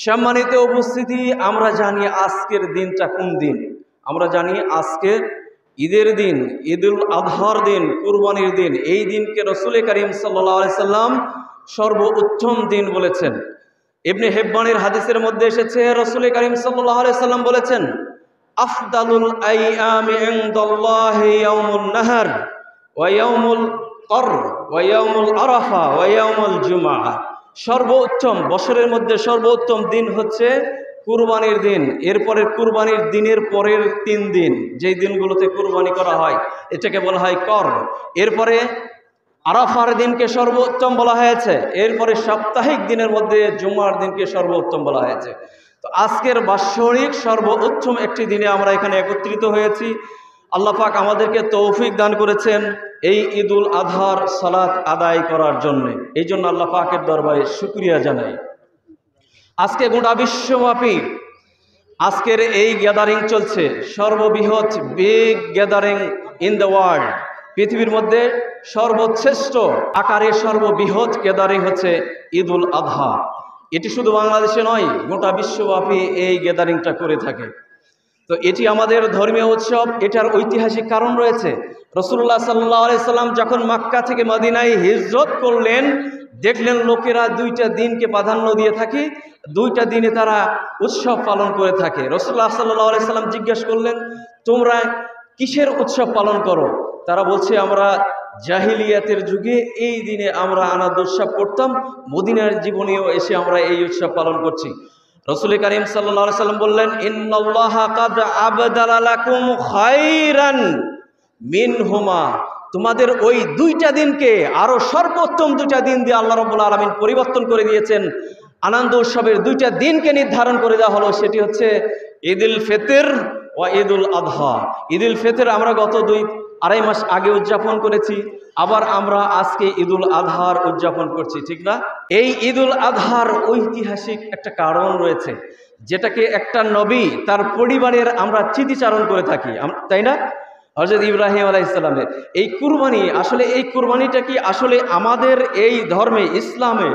সম্মানিত উপস্থিতি, আমরা জানি আজকের দিনটা কোন দিন। আমরা জানি আজকে ঈদের দিন, ঈদুল আজহার দিন, কুরবানির দিন। এই দিনকে রাসূল করিম সাল্লাল্লাহু আলাইহি সাল্লাম সর্বোত্তম দিন বলেছেন। ইবনে হিব্বানের হাদিসের মধ্যে এসেছে, রাসূল করিম সাল্লাল্লাহু আলাইহি সাল্লাম বলেছেন, আফদালুল আইয়ামি ইনদাল্লাহি ইয়াউমুন নাহর ওয়া ইয়াউমুল কর ওয়া ইয়াউমুল আরাফা ওয়া ইয়াউমুল জুমআহ। সর্বোত্তম বছরের মধ্যে সর্বোত্তম দিন হচ্ছে কুরবানির দিন। এরপরে কুরবানির দিনের পরের 3 দিন, যেই দিনগুলোতে কুরবানি করা হয়, এটাকে বলা হয় কর। এরপরে আরাফার দিনকে সর্বোত্তম বলা হয়েছে। এরপরে সাপ্তাহিক দিনের মধ্যে জুমার দিনকে সর্বোত্তম বলা হয়েছে। তো আজকের বাৎসরিক সর্বোত্তম একটি দিনে আমরা এখানে একত্রিত হয়েছি। আল্লাহ পাক আমাদেরকে তৌফিক দান করেছেন এই ঈদুল আজহার সালাত আদায় করার জন্য। এই জন্য আল্লাহ পাকের দরবারে শুকরিয়া জানাই। আজকে গোটা বিশ্বব্যাপী আজকের এই গ্যাদারিং চলছে, সর্ববৃহৎ big gathering in the world. পৃথিবীর মধ্যে সর্বশ্রেষ্ঠ আকারে সর্ববৃহৎ গ্যাদারিং হচ্ছে ঈদুল আজহা। এটি শুধু বাংলাদেশে নয়, গোটা বিশ্বব্যাপী এই গ্যাদারিংটা করে থাকে। তো এটি আমাদের ধর্মীয় উৎসব। এটার ঐতিহাসিক কারণ রয়েছে। রাসূলুল্লাহ সাল্লাল্লাহু আলাইহি সাল্লাম যখন মক্কা থেকে মদিনায় হিজরত করলেন, দেখলেন লোকেরা 2টা দিনকে প্রাধান্য দিয়ে থাকে, 2টা দিনে তারা উৎসব পালন করে থাকে। রাসূলুল্লাহ সাল্লাল্লাহু আলাইহি সাল্লাম জিজ্ঞেস করলেন, তোমরা কিসের উৎসব পালন করো? তারা বলছে, আমরা জাহিলিয়াতের যুগে এই দিনে আমরা আনন্দ উৎসব করতাম, মদিনার জীবনেও এসে আমরা এই উৎসব পালন করছি। রাসূল করিম সাল্লাল্লাহু আলাইহি সাল্লাম বললেন, ইন্নাল্লাহা কাদ আবদালা লাকুম খায়রান মিনহুমা। তোমাদের ওই 2টা দিনকে আরো সর্বোত্তম 2টা দিন দিয়ে আল্লাহ রাব্বুল আলামিন পরিবর্তন করে দিয়েছেন। আনন্দ উৎসবের 2টা দিনকে নির্ধারণ করে দেওয়া হলো। সেটি হচ্ছে ঈদুল ফিতর ও ঈদুল আজহা। ঈদুল ফিতর আমরা গত 2-2.5 মাস আগে উদযাপন করেছি, আবার আমরা আজকে ঈদুল আজহার উদযাপন করছি, ঠিক না? এই ঈদুল আজহার ঐতিহাসিক একটা কারণ রয়েছে, যেটাকে একটা নবী তার পরিবারের আমরা স্মৃতিচারণ করে থাকি, তাই না? হযরত ইব্রাহিম আলাইহিস সালামের এই কুরবানি, আসলে এই কুরবানিটা কি আসলে আমাদের এই ধর্মে, ইসলামে,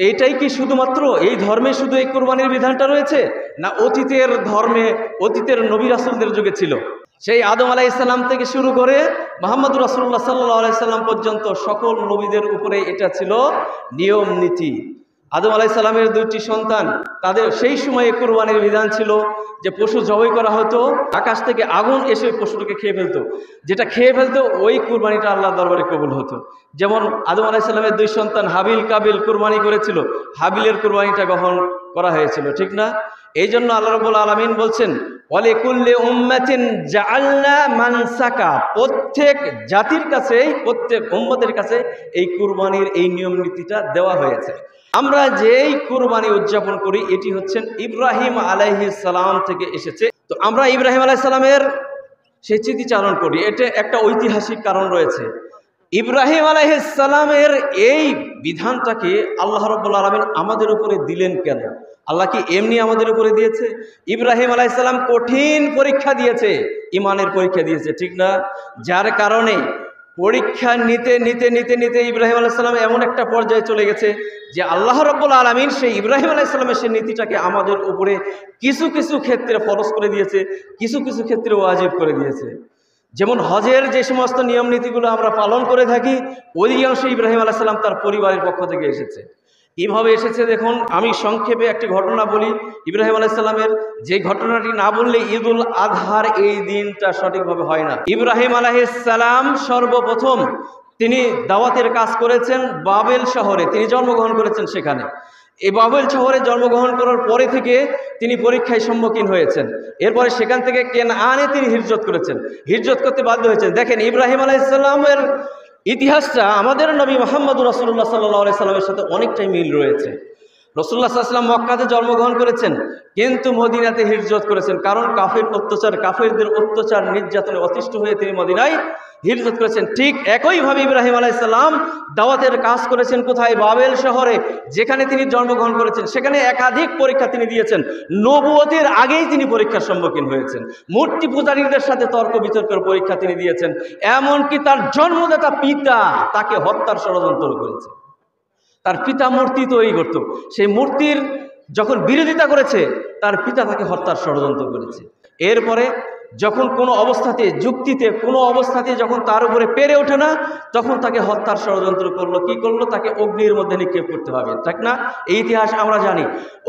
এইটাই কি শুধুমাত্র এই ধর্মে শুধু এই কুরবানির বিধানটা রয়েছে, না অতীতের ধর্মে, অতীতের নবী রাসূলদের যুগে ছিল? সেই আদম আলাইহিস সালাম থেকে শুরু করে মুহাম্মদ রাসূলুল্লাহ সাল্লাল্লাহু আলাইহি সাল্লাম পর্যন্ত সকল নবীদের উপরে এটা ছিল নিয়ম নীতি। আদম আলাইহিস সালামের 2টি সন্তান, তাদের সেই সময়ে কুরবানির বিধান ছিল যে পশু জবাই করা হতো, আকাশ থেকে আগুন এসে পশুটাকে খেয়ে ফেলতো, যেটা খেয়ে ফেলতো ওই কুরবানিটা আল্লাহর দরবারে কবুল হতো। যেমন আদম আলাইহিস সালামের 2 সন্তান হাবিল কাবিল কুরবানি করেছিল, হাবিলের কুরবানিটা গ্রহণ করা হয়েছিল, ঠিক না? এই জন্য আল্লাহ রাব্বুল আলামিন বলছেন, ওয়ালিকুল্লি উম্মাতিন জাআলনা মানসাকা। প্রত্যেক জাতির কাছে, প্রত্যেক উম্মতের কাছে এই কুরবানির এই নিয়ম নীতিটা দেওয়া হয়েছে। আমরা যেই কুরবানি উদযাপন করি, এটি হচ্ছেন ইব্রাহিম আলাইহিস সালাম থেকে এসেছে। তো আমরা ইব্রাহিম আলাইহিস সালামের সেই স্মৃতিচারণ করি, এটা একটা ঐতিহাসিক কারণ রয়েছে। ইব্রাহিম আলাইহিস সালামের এই বিধানটাকে আল্লাহ রাব্বুল আলামিন আমাদের উপরে দিলেন কেন? আল্লাহ কি এমনি আমাদের উপরে দিয়েছে? ইব্রাহিম আলাইহিস সালাম কঠিন পরীক্ষা দিয়েছে, ঈমানের পরীক্ষা দিয়েছে, ঠিক না? যার কারণে পরীক্ষা নিতে নিতে নিতে নিতে ইব্রাহিম আলাইহিস সালাম এমন একটা পর্যায়ে চলে গেছে যে আল্লাহ রাব্বুল আলামিন সেই ইব্রাহিম আলাইহিস সালামের সেই নীতিটাকে আমাদের উপরে কিছু কিছু ক্ষেত্রে ফরজ করে দিয়েছে, কিছু কিছু ক্ষেত্রে ওয়াজিব করে দিয়েছে। যেমন হজের যে সমস্ত নিয়ম নীতিগুলো আমরা পালন করে থাকি, অধিকাংশ ইব্রাহিম আলাইহিস সালাম তার পরিবারের পক্ষ থেকে এসেছে। এইভাবে এসেছে। দেখুন, আমি সংক্ষেপে একটি ঘটনা বলি ইব্রাহিম আলাইহিস সালামের, যে ঘটনাটি না বললে ঈদুল আজহার এই দিনটা সঠিকভাবে হয় না। ইব্রাহিম আলাইহিস সালাম সর্বপ্রথম তিনি দাওয়াতের কাজ করেছেন বাবেল শহরে, তিনি জন্মগ্রহণ করেছেন সেখানে। এই বাবেল শহরে জন্মগ্রহণ করার পরে থেকে তিনি পরীক্ষায় সম্মুখীন হয়েছেন। এরপরে সেখান থেকে কেনআনে তিনি হিজরত করেছেন, হিজরত করতে বাধ্য হয়েছেন। দেখেন, ইব্রাহিম আলাইহিস সালামের ইতিহাসটা আমাদের নবী মুহাম্মদ রাসূলুল্লাহ সাল্লাল্লাহু আলাইহি সাল্লামের সাথে অনেকটাই মিল রয়েছে। রাসূলুল্লাহ সাল্লাল্লাহু আলাইহি সাল্লাম মক্কাতে জন্মগ্রহণ করেছেন, কিন্তু মদিনাতে হিজরত করেছেন, কারণ কাফেরদের অত্যাচার নির্যাতনে অতিষ্ঠ হয়ে তিনি মদিনায় হিজরত করেছেন। ঠিক একইভাবে ইব্রাহিম আলাইহিস সালাম দাওয়াতের কাজ করেছেন কোথায়? বাবেল শহরে, যেখানে তিনি জন্মগ্রহণ করেছেন। সেখানে একাধিক পরীক্ষা তিনি দিয়েছেন, নবুয়তের আগেই তিনি পরীক্ষার সম্মুখীন হয়েছেন। মূর্তি পূজারীদের সাথে তর্ক বিতর্কের পরীক্ষা তিনি দিয়েছেন, এমনকি তার জন্মদাতা পিতা তাকে হত্যার ষড়যন্ত্র করেছে। তার পিতা মূর্তি তৈরি করত, সেই মূর্তির যখন বিরোধিতা করেছে তার পিতা তাকে হত্যার ষড়যন্ত্র করেছে। এরপরে যখন কোনো অবস্থাতে যুক্তিতে কোনো অবস্থাতে যখন তার উপরে পেরে ওঠে না, তখন তাকে হত্যার ষড়যন্ত্র করলো। কি করলো? তাকে অগ্নির মধ্যে নিক্ষেপ করতে হবে, ঠিক না? এই ইতিহাস আমরা জানি।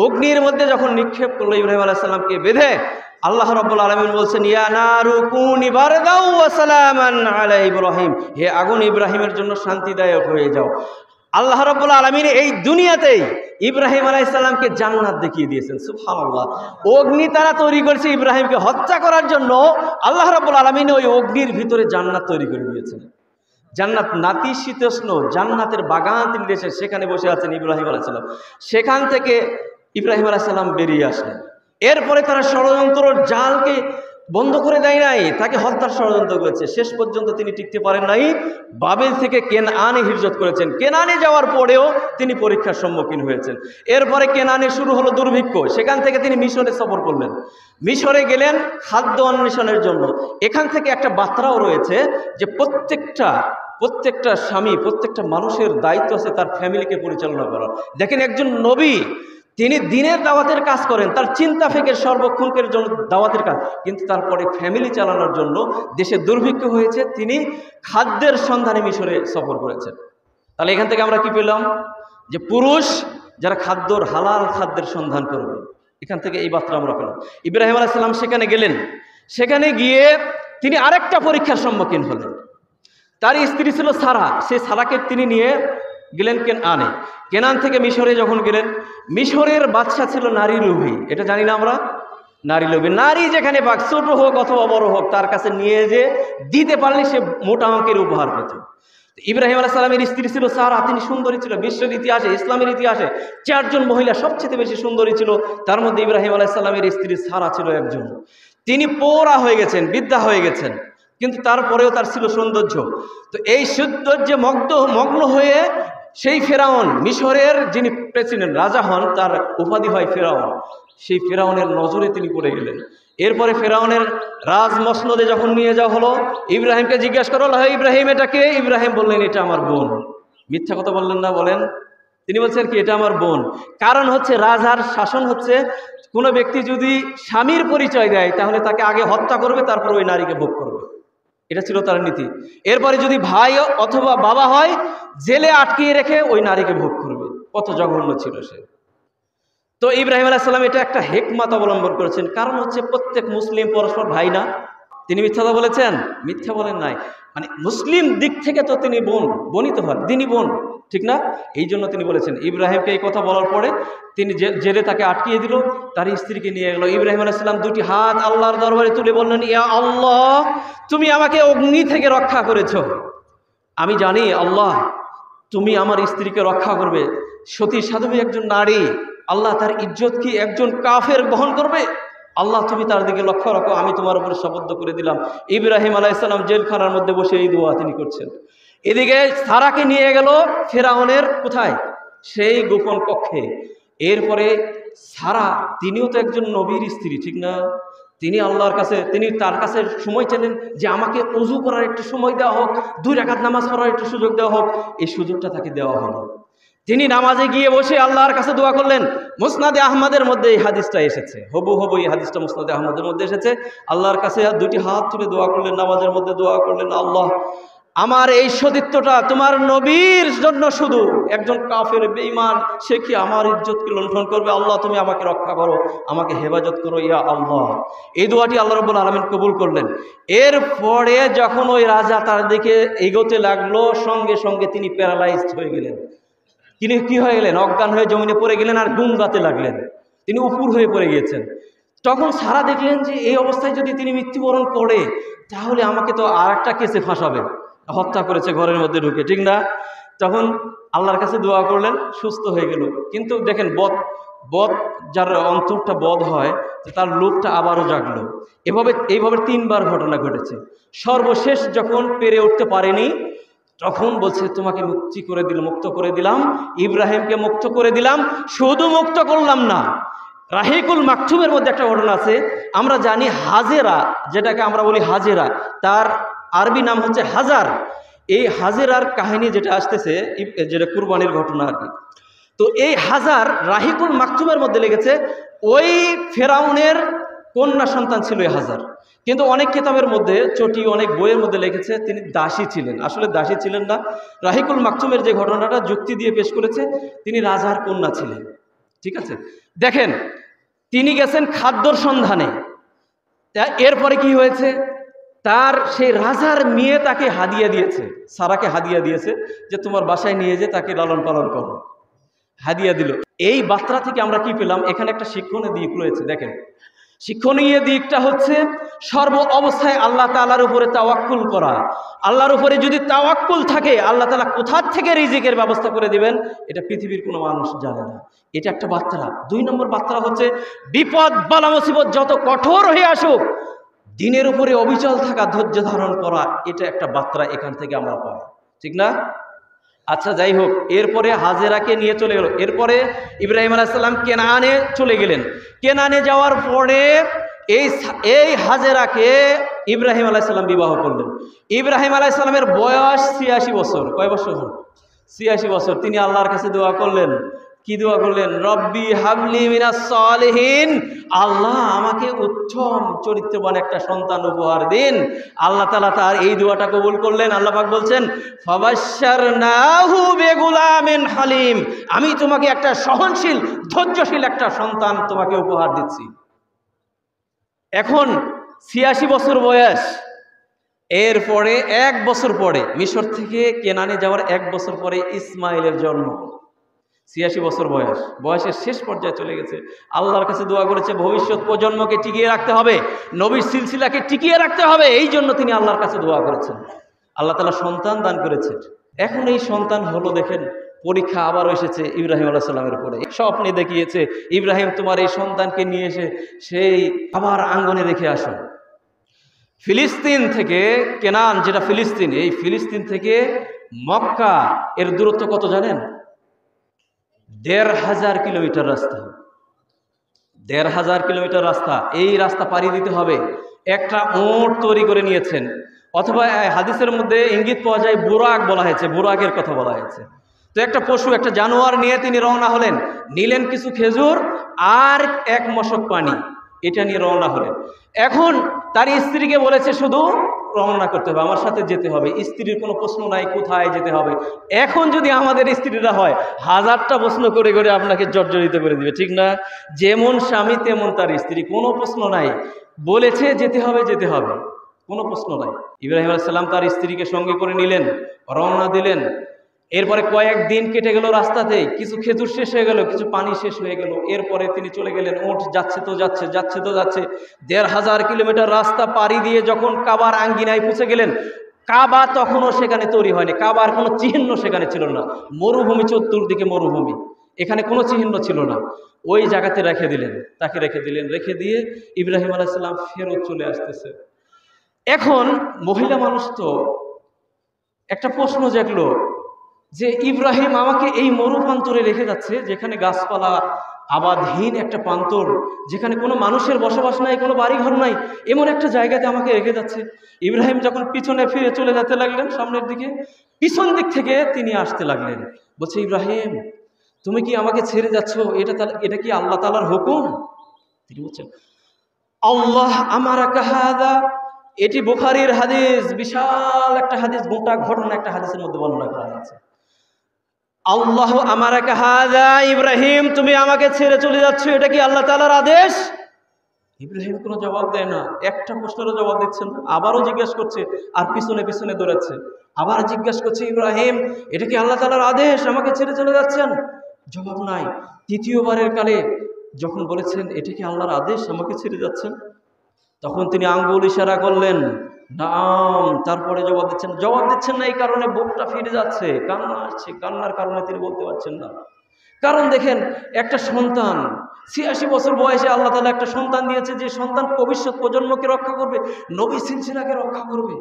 অগ্নির মধ্যে যখন নিক্ষেপ করলো ইব্রাহিম আলাইহিস সালামকে বেঁধে, আল্লাহ রাব্বুল আলামিন বলছেন, ইয়া নারু কুনি বারদাও ওয়া সালামান আলা ইব্রাহিম, হে আগুন ইব্রাহিমের জন্য শান্তিদায়ক হয়ে যাও। আল্লাহ রাব্বুল আলামিন এই দুনিয়াতেই ইব্রাহিম আলাইহিস সালামকে জান্নাত দেখিয়ে দিয়েছেন। সুবহানাল্লাহ। অগ্নি তারা তৈরি করেছে ইব্রাহিমকে হত্যা করার জন্য, আল্লাহ রাব্বুল আলামিন ওই অগ্নির ভিতরে জান্নাত তৈরি করে দিয়েছেন। জান্নাত নাতিশীতোষ্ণ জান্নাতের বাগান তিনি দেশে, সেখানে বসে আছেন ইব্রাহিম আলাইহিস সালাম। সেখান থেকে ইব্রাহিম আলাইহিস সালাম বেরিয়ে আসলেন। এরপরে তারা ষড়যন্ত্র জালকে বন্ধ করে দেয় নাই, তাকে হত্যার ষড়যন্ত্র করেছে। শেষ পর্যন্ত তিনি টিকতে পারেন নাই, বাবেল থেকে কেনআনে হিজরত করেছেন। কেনআনে যাওয়ার পরেও তিনি পরীক্ষার সম্মুখীন হয়েছেন। এরপরে কেনআনে শুরু হলো দুর্ভিক্ষ, সেখান থেকে তিনি মিশরে সফর করলেন। মিশরে গেলেন খাদ্য অন্বেষণের জন্য। এখান থেকে একটা বার্তাও রয়েছে যে প্রত্যেকটা স্বামী, প্রত্যেকটা মানুষের দায়িত্ব আছে তার ফ্যামিলিকে পরিচালনা করা। দেখেন, একজন নবী, তিনি দিনের দাওয়াতের কাজ করেন, তার চিন্তা ফেকের সর্বক্ষণের জন্য দাওয়াতের কাজ, কিন্তু তারপরে ফ্যামিলি চালানোর জন্য দেশে দুর্ভিক্ষ হয়েছে, তিনি খাদ্যের সন্ধানে মিশরে সফর করেছেন। তাহলে এখান থেকে আমরা কি পেলাম? যে পুরুষ যারা হালাল খাদ্যের সন্ধান করবে, এখান থেকে এই বার্তা আমরা পেলাম। ইব্রাহিম আলাইহিস সালাম সেখানে গেলেন। সেখানে গিয়ে তিনি আরেকটা পরীক্ষার সম্মুখীন হলেন। তার স্ত্রী ছিল সারা, সেই সারাকে তিনি নিয়ে গেলেন কেনআনে। কেনআন থেকে মিশরে যখন গেলেন, মিশরের বাদশা ছিল নারী লোভী। এটা জানি না আমরা? নারী লোভী, নারী যেখানে পাক, ছোট হোক অথবা বড় হোক, তার কাছে নিয়ে যে দিতে পারলে সে মোটা অঙ্কের উপহার পেত। ইব্রাহিম আলাইহিস সালামের স্ত্রী ছিল সারা, তিনি সুন্দরী ছিল। বিশ্বের ইতিহাসে, ইসলামের ইতিহাসে 4 জন মহিলা সবচেয়ে বেশি সুন্দরী ছিল, তার মধ্যে ইব্রাহিম আলাইহিস সালামের স্ত্রী সারা ছিল একজন। তিনি পোড়া হয়ে গেছেন, বৃদ্ধা হয়ে গেছেন, কিন্তু তারপরেও তার ছিল সৌন্দর্য। তো এই সৌন্দর্যে মগ্ন হয়ে সেই ফেরাউন, মিশরের যিনি প্রেসিডেন্ট, রাজা হন, তার উপাধি হয় ফেরাউন, সেই ফেরাউনের নজরে তিনি পড়ে গেলেন। এরপরে ফেরাউনের রাজ মসনদে যখন নিয়ে যাওয়া হলো, ইব্রাহিমকে জিজ্ঞাসা করা হলো, হ্যাঁ ইব্রাহিম এটা কে? ইব্রাহিম বললেন, এটা আমার বোন। মিথ্যা কথা বললেন না? বলেন। তিনি বলছেন কি, এটা আমার বোন। কারণ হচ্ছে রাজার শাসন হচ্ছে, কোনো ব্যক্তি যদি স্বামীর পরিচয় দেয় তাহলে তাকে আগে হত্যা করবে, তারপর ওই নারীকে ভোগ করবে। এটা ছিল তার নীতি। এরপরে যদি ভাই অথবা বাবা হয়, জেলে আটকিয়ে রেখে ওই নারীকে ভোগ করবে। কত জঘন্য ছিল সে। তো ইব্রাহিম আলাইহিস সালাম এটা একটা হিকমত অবলম্বন করেছেন। কারণ হচ্ছে প্রত্যেক মুসলিম পরস্পর ভাই না। তিনি মিথ্যা বলেছেন? মিথ্যা বলেন নাই। মানে মুসলিম দিক থেকে তো তিনি বনিত হন, দিনী বোন, ঠিক না? এই জন্য তিনি বলেছেন। ইব্রাহিমকে এই কথা বলার পরে তিনি জেলে তাকে আটকিয়ে দিল, তার স্ত্রীকে নিয়ে গেল। ইব্রাহিম আলাইহিস সালাম 2টি হাত আল্লাহর দরবারে তুলে বললেন, ইয়া আল্লাহ, তুমি আমাকে অগ্নি থেকে রক্ষা করেছ। আমি জানি আল্লাহ তুমি আমার স্ত্রীকে রক্ষা করবে। সতী সাধবী একজন নারী, আল্লাহ তার ইজ্জত কি একজন কাফের বহন করবে? আল্লাহ তুমি তার দিকে লক্ষ্য রাখো, আমি তোমার উপরে শপথ করে দিলাম। ইব্রাহিম আলাইহিস সালাম জেলখানার মধ্যে বসে এই দোয়া তিনি করছেন। এদিকে সারাকে নিয়ে গেল ফেরাউনের কোথায়? সেই গোপন কক্ষে। এরপরে সারা, তিনিও তো একজন নবীর স্ত্রী, ঠিক না? তিনি আল্লাহর কাছে, তিনি তার কাছে সময় চাইলেন যে আমাকে ওযু করার একটু সময় দেওয়া হোক, 2 রাকাত নামাজ পড়ার একটু সুযোগ দেওয়া হোক। এই সুযোগটা তাকে দেওয়া হলো। তিনি নামাজে গিয়ে বসে আল্লাহর কাছে দোয়া করলেন। মুসনাদে আহমদের মধ্যে এই হাদিসটা এসেছে, হবু এই হাদিসটা মুসনাদে আহমদের মধ্যে এসেছে। আল্লাহর কাছে 2টি হাত তুলে দোয়া করলেন, নামাজের মধ্যে দোয়া করলেন, আল্লাহ আমার এই সতীত্বটা তোমার নবীর জন্য, শুধু একজন কাফের বেঈমান সে কি আমার ইজ্জতকে লুণ্ঠন করবে? আল্লাহ তুমি আমাকে রক্ষা করো, আমাকে হেফাজত করো ইয়া আল্লাহ। এই দোয়াটি আল্লাহ রাব্বুল আলামিন কবুল করলেন। এরপরে যখন ওই রাজা তার দিকে এগোতে লাগলো, সঙ্গে সঙ্গে তিনি প্যারালাইজড হয়ে গেলেন। তিনি কি হয়ে গেলেন? অজ্ঞান হয়ে জমিনে পড়ে গেলেন আর গুমগাতে লাগলেন। তিনি উপুর হয়ে পড়ে গিয়েছেন। তখন সারা দেখলেন যে এই অবস্থায় যদি তিনি মৃত্যুবরণ করে তাহলে আমাকে তো আর একটা কেসে ফাঁসাবে, হত্যা করেছে ঘরের মধ্যে ঢুকে, ঠিক না? তখন আল্লাহর কাছে দোয়া করলেন, সুস্থ হয়ে গেল। কিন্তু দেখেন, বদ যার অন্তরটা বদ হয়, তার লোভটা আবারও জাগলো। এইভাবে 3বার ঘটনা ঘটেছে। সর্বশেষ যখন পেরে উঠতে পারেনি, তখন বলছে তোমাকে মুক্ত করে দিলাম, ইব্রাহিমকে মুক্ত করে দিলাম। শুধু মুক্ত করলাম না, রাহিকুল মাকতুমের মধ্যে একটা ঘটনা আছে। আমরা জানি হাজেরা, যেটাকে আমরা বলি হাজেরা, তার আরবি নাম হচ্ছে হাজার। এই হাজেরার কাহিনী যেটা আসতেছে, যেটা কুরবানির ঘটনা আর কি। তো তো এই হাজার রাহিকুল মাকতুমের মধ্যে লেগেছে ওই ফেরাউনের কন্যা সন্তান ছিল এই হাজার, কিন্তু অনেক কিতাবের মধ্যে চটি অনেক বইয়ের মধ্যে লিখেছে তিনি দাসী ছিলেন। আসলে দাসী ছিলেন না, রাহিকুল মাকতুমের যে ঘটনাটা যুক্তি দিয়ে পেশ করেছে তিনি রাজার কন্যা ছিলেন। ঠিক আছে, দেখেন তিনি গেছেন খাদ্যর সন্ধানে, এরপরে কি হয়েছে, তার সেই রাজার মেয়ে তাকে হাদিয়া দিয়েছে, সারাকে হাদিয়া দিয়েছে যে তোমার বাসায় নিয়ে যে তাকে লালন পালন করো, হাদিয়া দিল। এই বার্তা থেকে আমরা কি পেলাম, এখানে একটা শিক্ষণীয় দিক রয়েছে। দেখেন শিক্ষণীয় দিকটা হচ্ছে সর্ব অবস্থায় আল্লাহ তাআলার উপরে তাওয়াক্কুল করা। আল্লাহর উপরে যদি তাওয়াক্কুল থাকে আল্লাহ তাআলা কোথা থেকে রিজিকের ব্যবস্থা করে দিবেন এটা পৃথিবীর কোনো মানুষ জানে না। এটা একটা বার্তা। 2 নম্বর বার্তা হচ্ছে বিপদ বালা মুসিবত যত কঠোর হয়ে আসুক দিনের উপরে অবিচল থাকা, ধৈর্য ধারণ করা, এটা একটা বার্তা এখান থেকে আমরা পাই, ঠিক না? আচ্ছা যাই হোক, এরপরে হাজেরাকে নিয়ে চলে গেল। এরপরে ইব্রাহিম আলাইহিস সালাম কেনানে চলে গেলেন। কেনানে যাওয়ার পরে এই হাজেরাকে ইব্রাহিম আলাইহিস সালাম বিবাহ করলেন। ইব্রাহিম আলাইহিস সালামের বয়স 86 বছর। কয় বছর? 86 বছর। তিনি আল্লাহর কাছে দোয়া করলেন। কি দোয়া করলেন? রব্বি হাবলি মিনাস সালিহিন, আল্লাহ আমাকে উত্তম চরিত্রবান একটা সন্তান উপহার দিন। আল্লাহ তাআলা তার এই দোয়াটা কবুল করলেন। আল্লাহ পাক বলছেন ফাবাশশারনাহু বিগুলামিন হালিম, আমি তোমাকে একটা সহনশীল ধৈর্যশীল একটা সন্তান তোমাকে উপহার দিচ্ছি। এখন 86 বছর বয়স। এরপরে 1 বছর পরে মিশর থেকে কেনানে যাওয়ার 1 বছর পরে ইসমাইলের জন্ম। 86 বছর বয়স, বয়সের শেষ পর্যায়ে চলে গেছে। আল্লাহর কাছে দোয়া করেছে ভবিষ্যৎ প্রজন্মকে টিকিয়ে রাখতে হবে, নবীর সিলসিলাকে টিকিয়ে রাখতে হবে, এই জন্য তিনি আল্লাহর কাছে দোয়া করেছেন। আল্লাহ তাআলা সন্তান দান করেছেন। এখন এই সন্তান হলো, দেখেন পরীক্ষা আবার এসেছে ইব্রাহিম আলাইহিস সালামের উপরে। স্বপ্নে দেখিয়েছে ইব্রাহিম তোমার এই সন্তানকে নিয়ে এসে সেই আবার আঙ্গনে রেখে আসো। ফিলিস্তিন থেকে কেনান, যেটা ফিলিস্তিন, এই ফিলিস্তিন থেকে মক্কা এর দূরত্ব কত জানেন? 1500 কিলোমিটার রাস্তা। 1500 কিলোমিটার রাস্তা। এই রাস্তা পাড়ি দিতে হবে। একটা উট তৈরি করে নিয়েছেন, অথবা হাদিসের মধ্যে ইঙ্গিত পাওয়া যায় বুরাক বলা হয়েছে, বুরাকের কথা বলা হয়েছে। তো একটা পশু, একটা জানোয়ার নিয়ে তিনি রওনা হলেন। নিলেন কিছু খেজুর আর 1 মশক পানি, এটা নিয়ে রওনা হলেন। এখন তার স্ত্রীকে বলেছে শুধু রওনা করতে হবে, আমার সাথে যেতে হবে। স্ত্রীর কোনো প্রশ্ন নাই কোথায় যেতে হবে। এখন যদি আমাদের স্ত্রীরা হয় 1000টা প্রশ্ন করে করে আপনাকে জর্জরিত করে দিবে, ঠিক না? যেমন স্বামী তেমন তার স্ত্রী, কোনো প্রশ্ন নাই, বলেছে যেতে হবে, যেতে হবে, কোনো প্রশ্ন নাই। ইব্রাহিম আলাইহিস সালাম তার স্ত্রীকে সঙ্গে করে নিলেন, রওনা দিলেন। এরপরে কয়েকদিন কেটে গেল রাস্তাতে, কিছু খেজুর শেষ হয়ে গেল, কিছু পানি শেষ হয়ে গেল। এরপরে তিনি চলে গেলেন, উট যাচ্ছে তো যাচ্ছে, যাচ্ছে তো যাচ্ছে। 1500 কিলোমিটার রাস্তা পাড়ি দিয়ে যখন কাবার আঙ্গিনায় পৌঁছে গেলেন, কাবা তখনও সেখানে তৈরি হয়নি, কাবার কোনো চিহ্ন সেখানে ছিল না। মরুভূমি, চতুর্দিকে মরুভূমি, এখানে কোনো চিহ্ন ছিল না। ওই জায়গাতে রেখে দিলেন, তাকে রেখে দিলেন। রেখে দিয়ে ইব্রাহিম আলাইহিস সালাম ফেরত চলে আসতেছে। এখন মহিলা মানুষ তো একটা প্রশ্ন জাগলো যে ইব্রাহিম আমাকে এই মরুপ্রান্তরে রেখে যাচ্ছে, যেখানে গাছপালা আবাদহীন একটা প্রান্তর, যেখানে কোনো মানুষের বসবাস নাই, কোনো বাড়িঘর নাই, এমন একটা জায়গাতে আমাকে রেখে যাচ্ছে। ইব্রাহিম যখন পিছনে ফিরে চলে যেতে লাগলেন সামনের দিকে, পিছন দিক থেকে তিনি আসতে লাগলেন। বলছে ইব্রাহিম তুমি কি আমাকে ছেড়ে যাচ্ছ, এটা কি আল্লাহ তাআলার হুকুম? তিনি বলছেন আল্লাহ আমারাকা হাযা, এটি বুখারীর হাদিস, বিশাল একটা হাদিস, গোটা ঘটনা একটা হাদিসের মধ্যে বর্ণনা করা হয়েছে। আল্লাহ আমারাকা হাযা, ইব্রাহিম তুমি আমাকে ছেড়ে চলে যাচ্ছ, এটা কি আল্লাহ তাআলার আদেশ? ইব্রাহিম কোনো জবাব দেয় না, একটা প্রশ্নেরও জবাব দিচ্ছেন না। আবারও জিজ্ঞাসা করছে, আর পিছনে পিছনে দৌড়াচ্ছে। আবার জিজ্ঞাসা করছে ইব্রাহিম এটা কি আল্লাহ তাআলার আদেশ, আমাকে ছেড়ে চলে যাচ্ছেন? জবাব নাই। তৃতীয়বারের কালে যখন বলেছেন এটা কি আল্লাহর আদেশ, আমাকে ছেড়ে যাচ্ছেন, তখন তিনি আঙ্গুল ইশারা করলেন নাম। তারপরে জবাব দিচ্ছেন না। এই কারণে বুকটা ফিরে যাচ্ছে, কান্না আসছে, কান্নার কারণে তিনি বলতে পারছেন না। কারণ দেখেন একটা সন্তান 86 বছর বয়সে আল্লাহ তাআলা একটা সন্তান দিয়েছে, যে সন্তান ভবিষ্যৎ প্রজন্মকে রক্ষা করবে, নবী সিলসিলাকে রক্ষা করবে,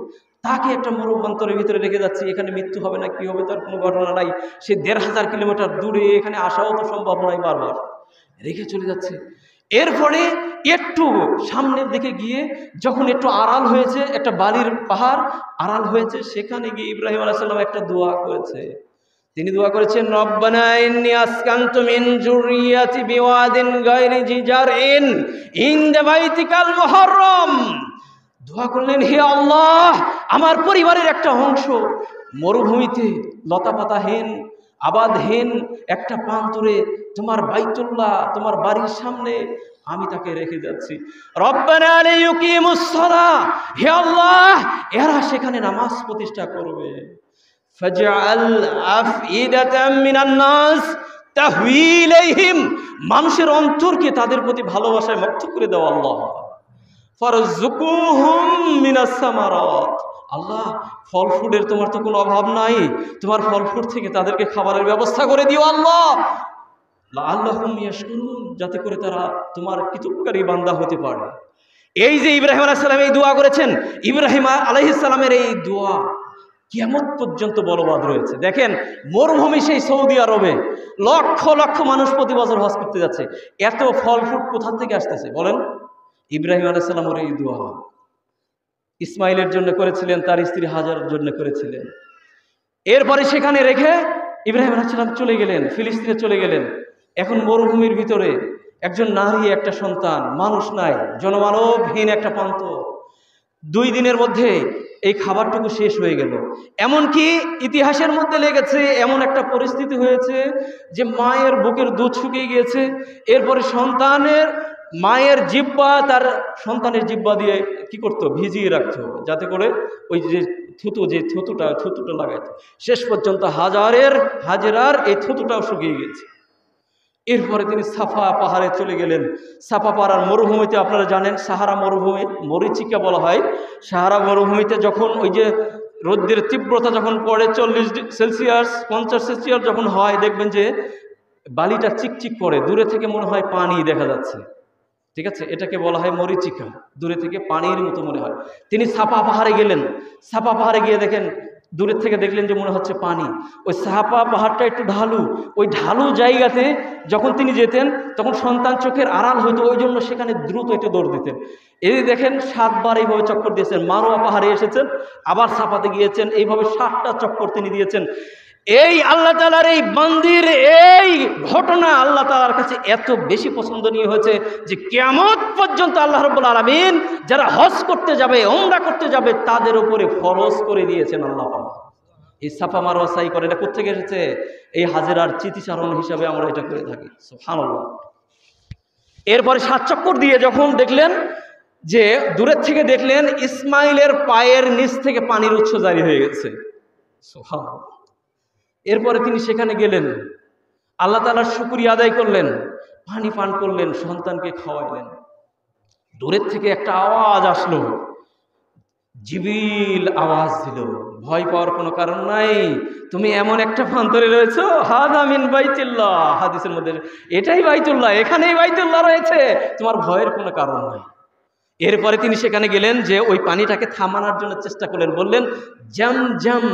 তাকে একটা মরুপ্রান্তরের ভিতরে রেখে যাচ্ছে। এখানে মৃত্যু হবে না কি হবে তার কোনো ঘটনা নাই। সে 1500 কিলোমিটার দূরে, এখানে আসাও তো সম্ভব নয়, বারবার রেখে চলে যাচ্ছে। এরপরে একটু সামনের দিকে গিয়ে যখন একটু আড়াল হয়েছে, একটা বালির পাহাড় আড়াল হয়েছে, সেখানে গিয়ে ইব্রাহিম আলাইহিস সালাম একটা দোয়া করেছে। তিনি দোয়া করেছেন, রব্বানা ইন্নী আসকানতু মিন যুররিয়াতি বিওয়াদিন গায়রি জি জারইন ইনদা বাইতিকাল মুহাররম। দোয়া করলেন, হে আল্লাহ, আমার পরিবারের একটা অংশ মরুভূমিতে লতাপাতাহীন আবাদহীন একটা প্রান্তরে তোমার বাইতুল্লাহ, তোমার বাড়ির সামনে আমি তাকে রেখে যাচ্ছি। রব্বানা লিইয়ুকিমুস সালাহ, হে আল্লাহ, এরা সেখানে নামাজ প্রতিষ্ঠা করবে। ফাজআল আফইদাতাম মিনান নাস তাহওয়ী ইলাইহিম, মানুষের অন্তরকে তাদের প্রতি ভালোবাসায় মুগ্ধ করে দাও আল্লাহ। ফারযুকুহুম মিনাস সামারাত, আল্লাহ ফল ফুডের তোমার তো কোনো অভাব নাই, তোমার ফল ফুড থেকে তাদেরকে খাবারের ব্যবস্থা করে দিও আল্লাহ। লাআল্লাহুম ইয়াশকুরুন, যাতে করে তারা তোমার কৃতজ্ঞকারী বান্দা হতে পারে। এই যে ইব্রাহিম আলাইহিস সালাম এই দোয়া করেছেন, ইব্রাহিম আলাইহিস সালামের এই দোয়া কিয়ামত পর্যন্ত বলবৎ রয়েছে। দেখেন মরুভূমি সেই সৌদি আরবে লক্ষ লক্ষ মানুষ প্রতি বছর হজ করতে যাচ্ছে, এত ফল ফুড কোথা থেকে আসতেছে বলেন? ইব্রাহিম আলাইহিস সালামের এই দোয়া ইসমাইলের জন্য করেছিলেন, তার স্ত্রী হাজারের জন্য করেছিলেন। এরপরে সেখানে রেখে ইব্রাহিম আলাইহিস সালাম চলে গেলেন, ফিলিস্তিনে চলে গেলেন। এখন মরুভূমির ভিতরে একজন নারী, একটা সন্তান, মানুষ নাই, জনমানবহীন একটা প্রান্ত। 2 দিনের মধ্যে এই খাবারটুকু শেষ হয়ে গেল। এমনকি ইতিহাসের মধ্যে লেগেছে এমন একটা পরিস্থিতি হয়েছে যে মায়ের বুকের দুধ শুকিয়ে গিয়েছে। এরপরে সন্তানের মায়ের জিহ্বা তার সন্তানের জিহ্বা দিয়ে কি করতো, ভিজিয়ে রাখতো, যাতে করে ওই যে থুতুটা লাগাইতো। শেষ পর্যন্ত হাজেরার এই থুতুটাও শুকিয়ে গেছে। এরপরে তিনি সাফা পাহাড়ে চলে গেলেন। সাফা পাহাড় মরুভূমিতে আপনারা জানেন সাহারা মরুভূমি, মরিচিকা বলা হয়। সাহারা মরুভূমিতে যখন ওই যে রোদ্রের তীব্রতা যখন পড়ে 40 সেলসিয়াস 50 সেলসিয়াস যখন হয়, দেখবেন যে বালিটা চিকচিক করে, দূরে থেকে মনে হয় পানি দেখা যাচ্ছে। ঠিক আছে, এটাকে বলা হয় মরিচিকা, দূরে থেকে পানির মতো মনে হয়। তিনি সাফা পাহাড়ে গেলেন। সাফা পাহাড়ে গিয়ে দেখেন, দূরের থেকে দেখলেন যে মনে হচ্ছে পানি। ওই সাফা পাহাড়টা একটু ঢালু, ওই ঢালু জায়গাতে যখন তিনি যেতেন তখন সন্তান চোখের আড়াল হতো, ওই জন্য সেখানে দ্রুত একটু দৌড় দিতেন। এই দেখেন 7 বার এইভাবে চক্কর দিয়েছেন। মারোয়া পাহাড়ে এসেছেন, আবার সাফাতে গিয়েছেন, এইভাবে 7টা চক্কর তিনি দিয়েছেন। এই আল্লাহ তাআলার এই বান্দির এই ঘটনা আল্লাহ তাআলার কাছে এত বেশি পছন্দনীয় হয়েছে যে কিয়ামত পর্যন্ত আল্লাহ রাব্বুল আলামিন যারা হজ করতে যাবে, উমরা করতে যাবে, তাদের উপরে ফরজ করে দিয়েছেন আল্লাহ পাক। এই সাফা মারওয়া সাই করে, এটা কোথা থেকে এসেছে? এই হাজেরার স্মৃতিচারণ হিসাবে আমরা এটা করে থাকি। সুবহানাল্লাহ। এরপরে 7 চক্কর দিয়ে যখন দেখলেন যে দূরের থেকে দেখলেন ইসমাইলের পায়ের নিচ থেকে পানির উৎস জারি হয়ে গেছে। সুবহানাল্লাহ। এরপরে তিনি সেখানে গেলেন, আল্লাহ তাআলার শুকরিয়া আদায় করলেন, পানি পান করলেন, সন্তানকে খাওয়াইলেন। দূরের থেকে একটা আওয়াজ আসলো, জিবরিল আওয়াজ দিল, ভয় পাওয়ার কোনো কারণ নাই, তুমি এমন একটা প্রান্তরে রয়েছো, হাযা মিন বাইতুল্লাহ, হাদিসের মধ্যে এটাই বাইতুল্লাহ, এখানেই বাইতুল্লাহ রয়েছে, তোমার ভয়ের কোনো কারণ নাই। এরপরে তিনি সেখানে গেলেন, যে ওই পানিটাকে থামানোর জন্য চেষ্টা করলেন, বললেন জামজাম।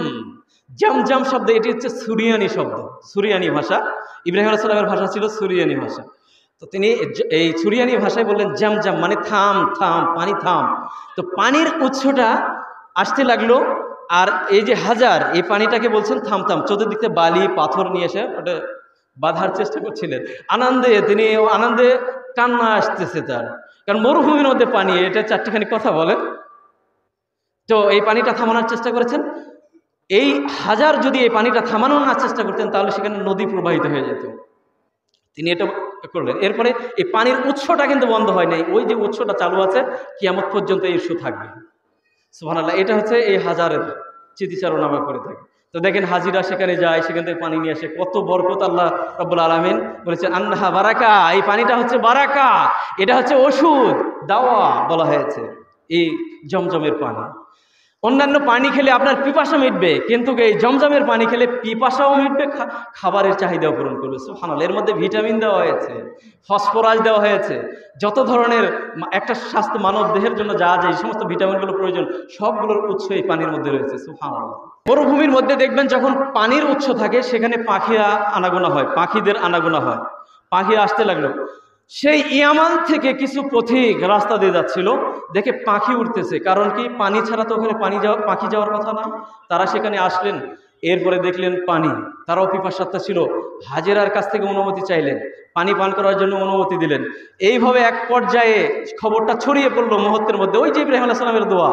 জামজাম শব্দ এটি হচ্ছে সুরিয়ানি শব্দ, সুরিয়ানি ভাষা। ইব্রাহিম আলাইহিস সালামের ভাষা ছিল সুরিয়ানি ভাষা। তো তিনি এই সুরিয়ানি ভাষায় বললেন জামজাম, মানে থাম থাম, পানি থাম। তো পানির উৎসটা আসতে লাগলো, আর এই যে হাজার এই পানিটাকে বলছেন থাম থাম। চতুর্দিক থেকে বালি পাথর নিয়ে এসে ওটা বাঁধার চেষ্টা করছিলেন। আনন্দে কান্না আসতেছে তার, কারণ মরুভূমির মধ্যে পানি, এটা 4টিখানি কথা বলে। তো এই পানিটা থামানোর চেষ্টা করেছেন। এই হাজার যদি এই পানিটা থামানোর না চেষ্টা করতেন তাহলে সেখানে নদী প্রবাহিত হয়ে যেত। তিনি এটা করলেন। এরপরে এই পানির উৎসটা কিন্তু বন্ধ হয় নাই, ওই যে উৎসটা চালু আছে, কিয়ামত পর্যন্ত এই উৎস থাকবে। সুবহানাল্লাহ। এটা হচ্ছে এই হাজারের স্মৃতিচারণ আমরা করে থাকি। তো দেখেন হাজিরা সেখানে যায়, সেখান থেকে পানি নিয়ে আসে, কত বরকত। আল্লাহ রাব্বুল আলামিন বলেছেন আন্নাহা বারাকা, এই পানিটা হচ্ছে বারাকা, এটা হচ্ছে ওষুধ, দাওয়া বলা হয়েছে এই জমজমের পানি। অন্যান্য পানি খেলে আপনার পিপাসা মিটবে, কিন্তু এই জমজমের পানি খেলে পিপাসাও মিটবে, খাবারের চাহিদাও পূরণ করবে। সুবহানাল্লাহ। এর মধ্যে ভিটামিন দেওয়া হয়েছে, ফসফরাস দেওয়া হয়েছে, যত ধরনের একটা স্বাস্থ্য মানব দেহের জন্য যা যে সমস্ত ভিটামিনগুলো প্রয়োজন সবগুলোর উৎস এই পানির মধ্যে রয়েছে। সুবহানাল্লাহ। মরুভূমির মধ্যে দেখবেন যখন পানির উৎস থাকে সেখানে পাখিরা আনাগোনা হয়, পাখিদের আনাগোনা হয়। পাখিরা আসতে লাগলো। সেই ইয়ামান থেকে কিছু পথিক রাস্তা দিয়ে যাচ্ছিল, দেখে পাখি উঠতেছে। কারণ কি, পানি ছাড়া তো ওখানে পাখি যাওয়ার কথা না। তারা সেখানে আসলেন, এরপরে দেখলেন পানি, তারাও পিপাসার্থ ছিল, হাজেরার কাছ থেকে অনুমতি চাইলেন, পানি পান করার জন্য অনুমতি দিলেন। এইভাবে এক পর্যায়ে খবরটা ছড়িয়ে পড়লো মুহূর্তের মধ্যে, ওই যে ইব্রাহিম আলাইহিস সালামের দোয়া,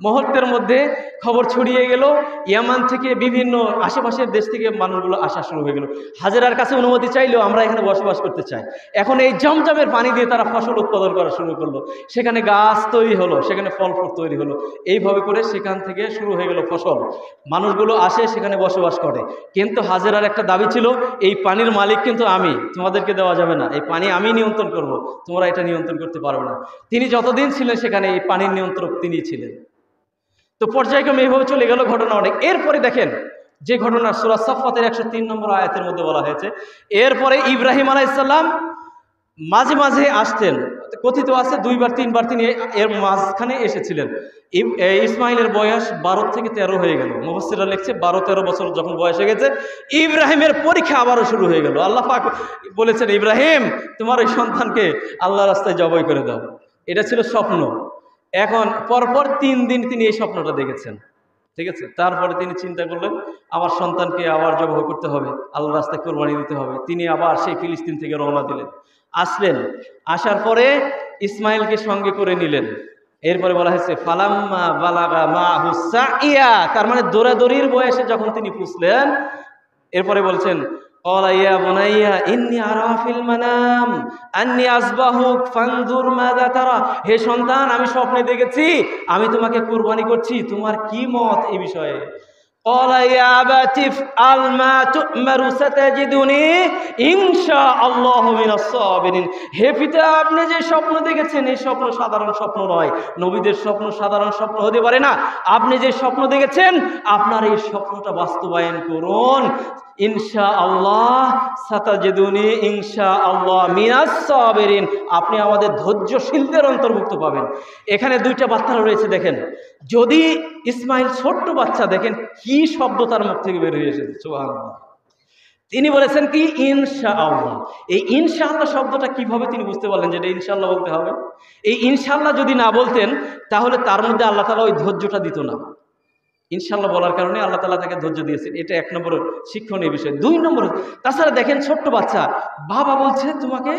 মুহূর্তের মধ্যে খবর ছড়িয়ে গেল। ইয়ামান থেকে বিভিন্ন আশেপাশের দেশ থেকে মানুষগুলো আসা শুরু হয়ে গেল। হাজেরার কাছে অনুমতি চাইলেও আমরা এখানে বসবাস করতে চাই। এখন এই জমজমের পানি দিয়ে তারা ফসল উৎপাদন করা শুরু করলো, সেখানে গাছ তৈরি হলো, সেখানে ফল ফুল তৈরি হলো। এইভাবে করে সেখান থেকে শুরু হয়ে গেল ফসল, মানুষগুলো আসে সেখানে বসবাস করে। কিন্তু হাজেরার একটা দাবি ছিল, এই পানির মালিক কিন্তু আমি, তোমাদেরকে দেওয়া যাবে না, এই পানি আমি নিয়ন্ত্রণ করব, তোমরা এটা নিয়ন্ত্রণ করতে পারবে না। তিনি যতদিন ছিলেন সেখানে এই পানির নিয়ন্ত্রক তিনি ছিলেন। তো পর্যায়ক্রমে এইভাবে চলে গেল ঘটনা অনেক। এরপরে দেখেন যে ঘটনা সূরা সাফফাতের 103 নম্বর আয়াতের মধ্যে বলা হয়েছে, এরপরে ইব্রাহিম আলাইহিস সালাম মাঝে মাঝে আসতেন, কথিত আছে 2বার 3বার তিনি এর মাঝখানে এসেছিলেন। ইসমাইলের বয়স 12 থেকে 13 হয়ে গেল। মুফাসসিররা লিখছে 12-13 বছর যখন বয়স হয়ে গেছে, ইব্রাহিমের পরীক্ষা আবারও শুরু হয়ে গেল। আল্লাহ পাক বলেছেন, ইব্রাহিম তোমার এই সন্তানকে আল্লাহর রাস্তায় জবাই করে দাও। এটা ছিল স্বপ্ন। এখন পরপর 3 দিন তিনি এই স্বপ্নটা দেখেছেন, ঠিক আছে। তারপরে তিনি চিন্তা করলেন, আমার সন্তানকে আবার জবাই করতে হবে, আল্লাহর রাস্তায় কোরবানি দিতে হবে। তিনি আবার সেই ফিলিস্তিন থেকে রওনা দিলেন, আসলেন। আসার পরে ইসমাইলকে সঙ্গে করে নিলেন। এরপরে বলা হয়েছে ফালাম্মা বালাগা মাহু সাইয়া, তার মানে দৌড়াদৌড়ির বয়সে যখন তিনি পুছলেন, এরপরে বলছেন ক্বালা ইয়া বুনাইয়া ইন্নী আরা ফিল মানাম আন্নী আসবাহুক ফানজুর মাযা তারা, হে সন্তান আমি স্বপ্নে দেখেছি আমি তোমাকে কুরবানি করছি, তোমার কি মত এই বিষয়ে? ক্বালা ইয়া আবাতি ইফআল মা তু'মারু সাতাজিদুনি ইনশাআল্লাহু মিনাস সাবিরিন, হে পিতা আপনি যে স্বপ্ন দেখেছেন এই স্বপ্ন সাধারণ স্বপ্ন নয়, নবীদের স্বপ্ন সাধারণ স্বপ্ন হতে পারে না। আপনি যে স্বপ্ন দেখেছেন আপনার এই স্বপ্নটা বাস্তবায়ন করুন, ইনশাআল্লাহ সাতাজিদুনি ইনশাআল্লাহ মিনাস সাবিরিন, আপনি আমাদের ধৈর্যশীলদের অন্তর্ভুক্ত পাবেন। এখানে 2টা বার্তা রয়েছে দেখেন। যদি ইসমাইল ছোট্ট বাচ্চা, দেখেন কি শব্দ তার মুখ থেকে বের হয়ে এসেছে, সুবহানাল্লাহ। তিনি বলেছেন কি ইনশাআল্লাহ। এই ইনশাআল্লাহ শব্দটা কিভাবে তিনি বুঝতে পারলেন যে এটা ইনশাআল্লাহ বলতে হবে? এই ইনশাআল্লাহ যদি না বলতেন তাহলে তার মধ্যে আল্লাহ তাআলা ওই ধৈর্যটা দিত না। ইনশাআল্লাহ বলার কারণে আল্লাহ তাআলা তাকে ধৈর্য দিয়েছেন। এটা 1 নম্বর শিক্ষণীয় বিষয়। 2 নম্বর, তাছাড়া দেখেন ছোট্ট বাচ্চা, বাবা বলছে তোমাকে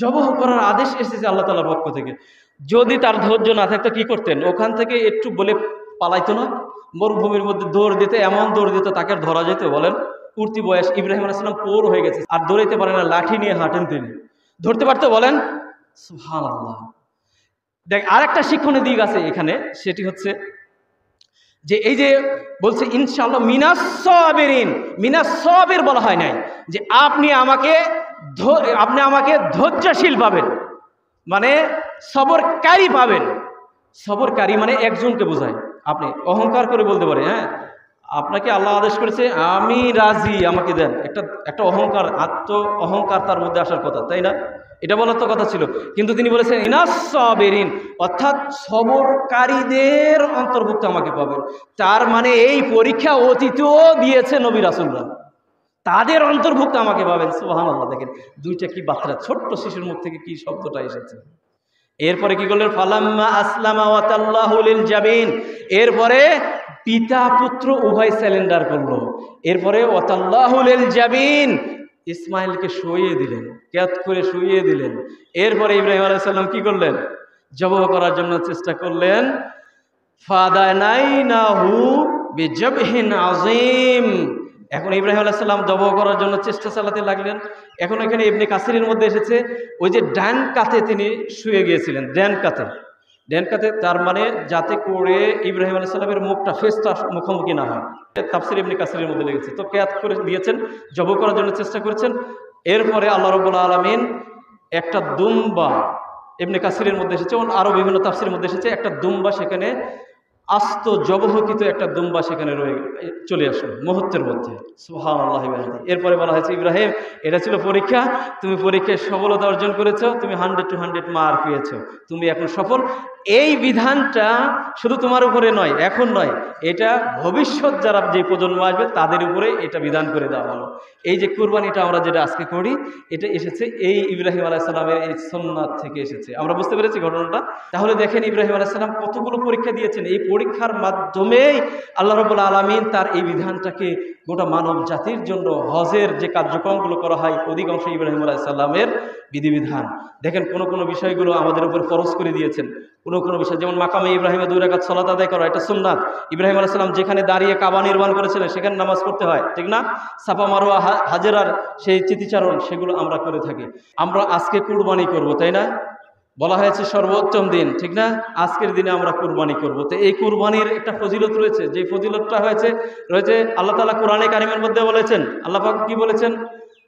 জবাহ করার আদেশ এসেছে আল্লাহ তাআলার পক্ষ থেকে। যদি তার ধৈর্য না থাকতো কি করতেন? ওখান থেকে একটু বলে পালাইতো না? মরুভূমির মধ্যে দৌড় দিতে, এমন দৌড় দিত তাকে ধরা যেত। বলেন, উঠতি বয়স, ইব্রাহিম আলাইহিস সালাম পৌর হয়ে গেছে, আর দৌড়াইতে পারে না, লাঠি নিয়ে হাঁটেন তিনি। ধরতে পারতো? বলেন সুবহানাল্লাহ। দেখ, আরেকটা শিক্ষণীয় দিক আছে এখানে, সেটি হচ্ছে যে এই যে বলছে ইনশাআল্লাহ মিনাস সাবিরিন, মিনাস সাবির বলা হয় নাই যে আপনি আমাকে ধৈর্যশীল পাবেন, মানে সবরকারী পাবেন। সবরকারী মানে একজনকে বোঝায়। আপনি অহংকার করে বলতে পারে, হ্যাঁ আপনাকে আল্লাহ আদেশ করেছে আমি রাজি, আমাকে দেন, একটা অহংকার, অহংকার তার মধ্যে আসার কথা, তাই না? এটা বলার তো কথা ছিল, কিন্তু তিনি বলেছেন ইনাস সাবিরিন, অর্থাৎ সবরকারীদের অন্তর্ভুক্ত আমাকে পাবেন। তার মানে এই পরীক্ষা অতীতেও দিয়েছে নবী রাসূলরা, তাদের অন্তর্ভুক্ত আমাকে পাবেন। সুবহানাল্লাহ। দেখেন 2টা কি বার্তা, ছোট্ট শিশুর মুখ থেকে কি শব্দটা এসেছে। এরপরে কি করলেন? ফালাম্মা আসলামা ওয়া তাল্লাহু লিল জাবিন, এরপরে পিতা পুত্র উভয় স্যালেন্ডার করলো। এরপরে ওয়া তাল্লাহু লিল জাবিন, ইসমাইলকে শুইয়ে দিলেন, ক্যাত করে শুইয়ে দিলেন। এরপরে ইব্রাহিম আলাইহিস সালাম কি করলেন? জবাহ করার জন্য চেষ্টা করলেন। ফাদানাইনাহু বিজাবহিন আযীম, এখন ইব্রাহিম আলাইহিস সালাম জবাহ করার জন্য চেষ্টা চালাতে লাগলেন। এখন এখানে ইবনে কাসিরের মধ্যে এসেছে ওই যে ডান কাতে তিনি শুয়ে গিয়েছিলেন, ডান কাতে, তার মানে যাতে করে ইব্রাহিম আলাইহিস সালামের মুখটা, ফেসটা মুখোমুখি না হয়। তাফসীর ইবনে কাসিরের মধ্যে লেগেছে। তো ক্যাত করে দিয়েছেন, জবাহ করার জন্য চেষ্টা করেছেন। এরপরে আল্লাহ রাব্বুল আলামিন একটা দুম্বা, ইবনে কাসিরের মধ্যে এসেছে, আরো বিভিন্ন তাফসীরের মধ্যে এসেছে, একটা দুম্বা সেখানে আস্ত জবহকৃত একটা দুম্বা সেখানে চলে আসলো মুহূর্তের মধ্যে। সুবহানাল্লাহ। এরপরে বলা হয়েছে ইব্রাহিম এটা ছিল পরীক্ষা, তুমি পরীক্ষায় সফলতা অর্জন করেছো, তুমি 100 to 100 মার্ক পেয়েছো, তুমি এখন সফল। এই বিধানটা শুধু তোমার উপরে নয়, এখন নয়, এটা ভবিষ্যৎ যারা যে প্রজন্ম আসবে তাদের উপরে এটা বিধান করে দেওয়া হলো। এই যে কুরবানিটা আমরা যেটা আজকে করি, এটা এসেছে এই ইব্রাহিম আলাইহিস সালামের এই সুন্নাত থেকে এসেছে। আমরা বুঝতে পেরেছি ঘটনাটা। তাহলে দেখেন ইব্রাহিম আলাইহিস সালাম কতগুলো পরীক্ষা দিয়েছেন। এই পরীক্ষার মাধ্যমেই আল্লাহ রাব্বুল আলামিন তার এই বিধানটাকে গোটা মানব জাতির জন্য হজের যে কার্যক্রমগুলো করা হয় অধিকাংশ ইব্রাহিম আলাইহিস সালামের বিধিবিধান। দেখেন কোন কোন বিষয়গুলো আমাদের উপর ফরজ করে দিয়েছেন, কোন কোন বিষয় যেমন মাকামে ইব্রাহিমে 2 রাকাত সালাত আদায় করা, এটা সুন্নাত। ইব্রাহিম আলাইহিস সালাম যেখানে দাঁড়িয়ে কাবা নির্মাণ করেছিলেন সেখানে নামাজ পড়তে হয়, ঠিক না? সাফা মারওয়া হাজেরার সেই চিতিচারণ সেগুলো আমরা করে থাকি। আমরা আজকে কুরবানি করব, তাই না? বলা হয়েছে সর্বোত্তম দিন, ঠিক না? আজকের দিনে আমরা কুরবানি করব। তো এই কুরবানির একটা ফজিলত রয়েছে, যে ফজিলতটা রয়েছে আল্লাহ তাআলা কোরআনে কারিমের মধ্যে বলেছেন। আল্লাহ পাক কি বলেছেন?